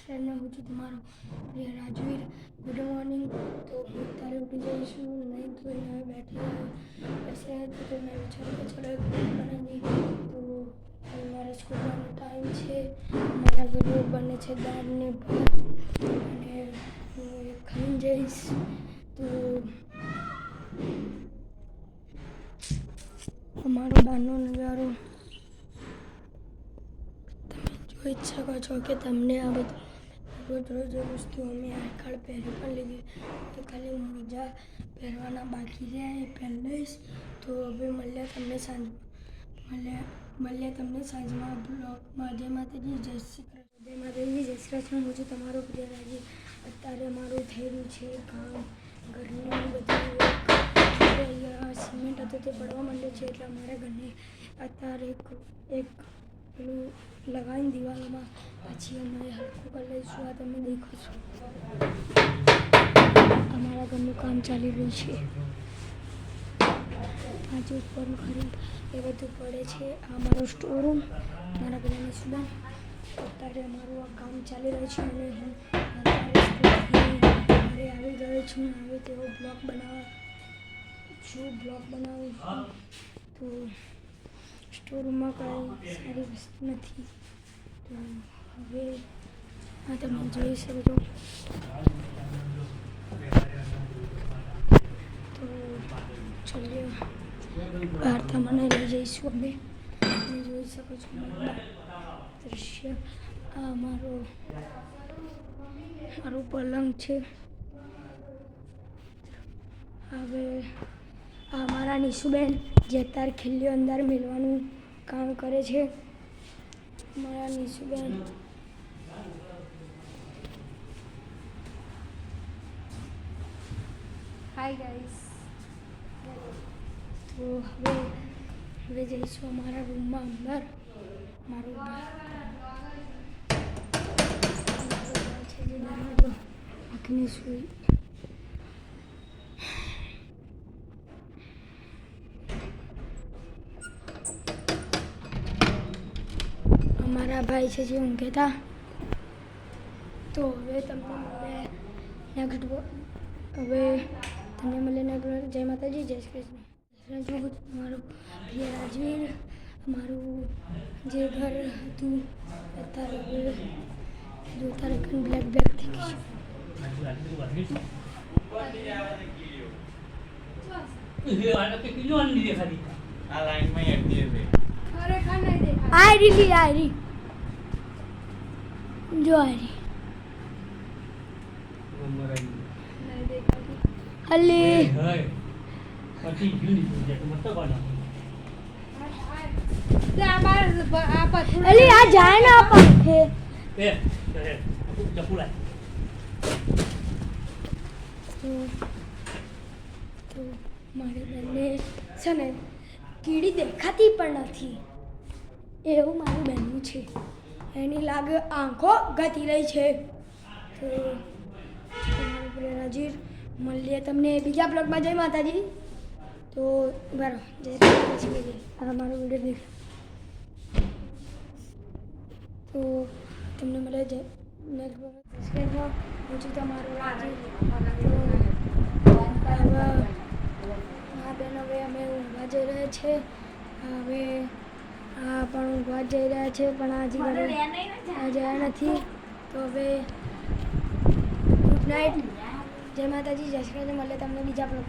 Subscribe હું છું તમારો પ્રિય રાજવીર। Good morning. તો અત્યારે ઉઠી જઈશું, નહીં ધોઈને હવે બેસી તો મેં વિચાર્યું કે ચલો એક બ્લોગ બનાવીએ। તો મારે સ્કૂલ જવાનો ટાઈમ છે। મારા ઘરે બને છે દાળ ને ભાત અને હું એ ખાઈને જઈશ। તો અમારો બહારનો નજારો તમે જોઈ જ શકો છો કે તમને આ બધું રોજ વસ્તુ અમે આ કાર્ડ પહેરી પણ લીધી, તો ખાલી મોજા પહેરવાના બાકી રહ્યા એ પહેરી લઈશ। તો હવે મળીએ તમને સાંજમાં બ્લોગમાં। જય માતાજી, જય શ્રી કૃષ્ણ। જય માતાજી, જય શ્રી કૃષ્ણ। હું છું તમારો પ્રિય રાજી। અત્યારે અમારું થઈ રહ્યું છે કામ, ઘરની બધી અહીંયા સિમેન્ટ હતું તે પડવા માંડ્યું છે, એટલે અમારા ઘરને અત્યારે એક પેલું લગાવીને દિવાલમાં પછી અમે હલકું કરી લઈશું। આ તમે દેખો છો અમારા ઘરનું કામ ચાલી રહ્યું છે। આજે ઉપર ખરી એ બધું પડે છે। આ મારો સ્ટોર રૂમ, મારા પેલાની સુદાન। અત્યારે અમારું આ કામ ચાલી રહ્યું છે અને હું અત્યારે સ્કૂલથી ઘરે આવી ગયો છું। હવે તેઓ બ્લોગ બનાવું છું। તો સ્ટોર રૂમમાં કાંઈ સારી વસ્તુ નથી, તો હવે આ તમે જોઈ શકો છો। તો ચલીએ બહાર તમને લઈ જઈશું અમે। તમે જોઈ શકો છો દ્રશ્ય। આ મારું પલંગ છે। હવે આ મારા નિશુબેન જે અત્યારે ખીલ્લીઓ અંદર મેળવાનું કામ કરે છે। મારા નિશુબેન હાય ગાઈસ। તો હવે જઈશું અમારા રૂમમાં અંદર। મારું છે જે દરવાજો આંખની સુઈ અમારા ભાઈ છે જે ઊંઘે હતા। તો હવે તમને મળે નેક્સ્ટ જય માતાજી, જય શ્રી કૃષ્ણ। હું તમારો પ્રિય રાજવીર। અમારું જે ઘર હતું અત્યારે જોતા રકમ બ્લેક થઈ ગઈ આયરી જો આયરી અલી અલી આ જાય ના પાછે તો મારી બેનને છે ને કીડી દેખાતી પણ નથી, એવું મારું બહેનનું છે। એની લાગે આંખો ગતી રહી છે। તો તમારું પ્રિય રાજીર, મળીએ તમને બીજા બ્લોગમાં। જય માતાજી। તો બરાબર, જય શ્રી આ મારો વિડીયો દેખ તો તમને મળે છે નેક્સ્ટ બ્લોગમાં। હું છું તમારો રાજીર। હા બેન, હવે અમે ઊંઘવા જઈ રહ્યા છે। હવે આ પણ ઊંઘવા જઈ રહ્યા છે, પણ હજી ઘરે ગયા નથી। તો હવે ગુડ નાઇટ, જય માતાજી, જય શ્રી કૃષ્ણ। મળે તમને બીજા બ્લોગ।